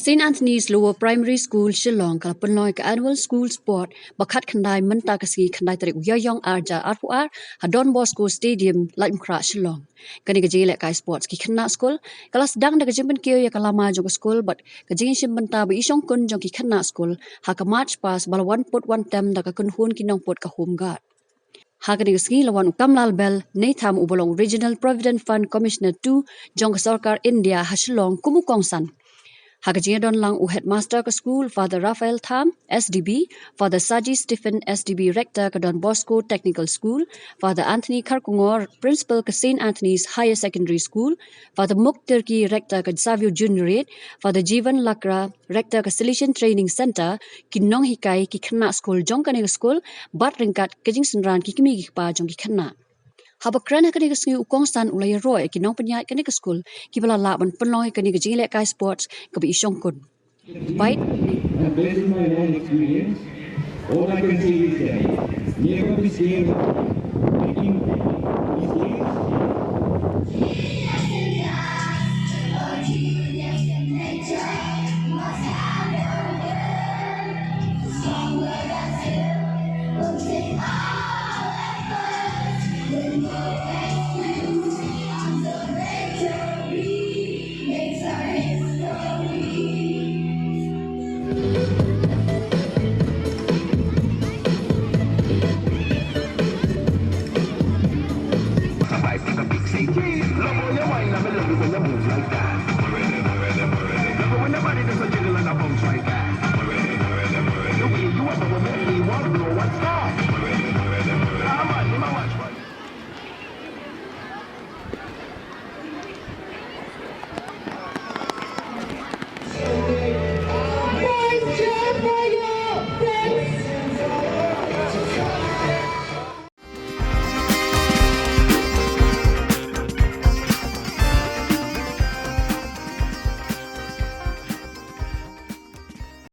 St. Anthony's Lower Primary School Shillong kalapunloy ka annual school sport bakat khandai menta kasi khandai tarik uyayong arja arpuar Don Bosco Stadium Laimkra Shillong. Kani gajile kai sports ki khanna school kelas dang da gajimpen kiyo ya kalama jong school but gajing shimbenta ba isong kun jong ki khanna school ha ka march pass bal 1.1 tem da ka kun hun kinong pot ka home guard. Hagani ski lawan Kamlal Bell Natham Ubolong Regional Provident Fund Commissioner 2 jong Sarkar India Hashilong Kumukongsan. Hagajia don lang u headmaster ke school Father Raphael Tham SDB, Father Saji Stephen SDB Rector ke Don Bosco Technical School, Father Anthony Karkungor Principal ke St. Anthony's Higher Secondary School, Father Muk Turki Rector ke Savio Juniorate, Father Jivan Lakra Rector ke Silesian Training Center ki nong hikai ki khana school jong kane school bat ringkat kejing senran ki kimi ki pa jong ki khana. Habakran kani ke sengi ukong san ulai roy ki nong penyai kani ke school ki bala laban penloi kani ke jile kai sports ke bi isong kun. Bait And based on my own experience, all I can say is that never be scared of making mistakes.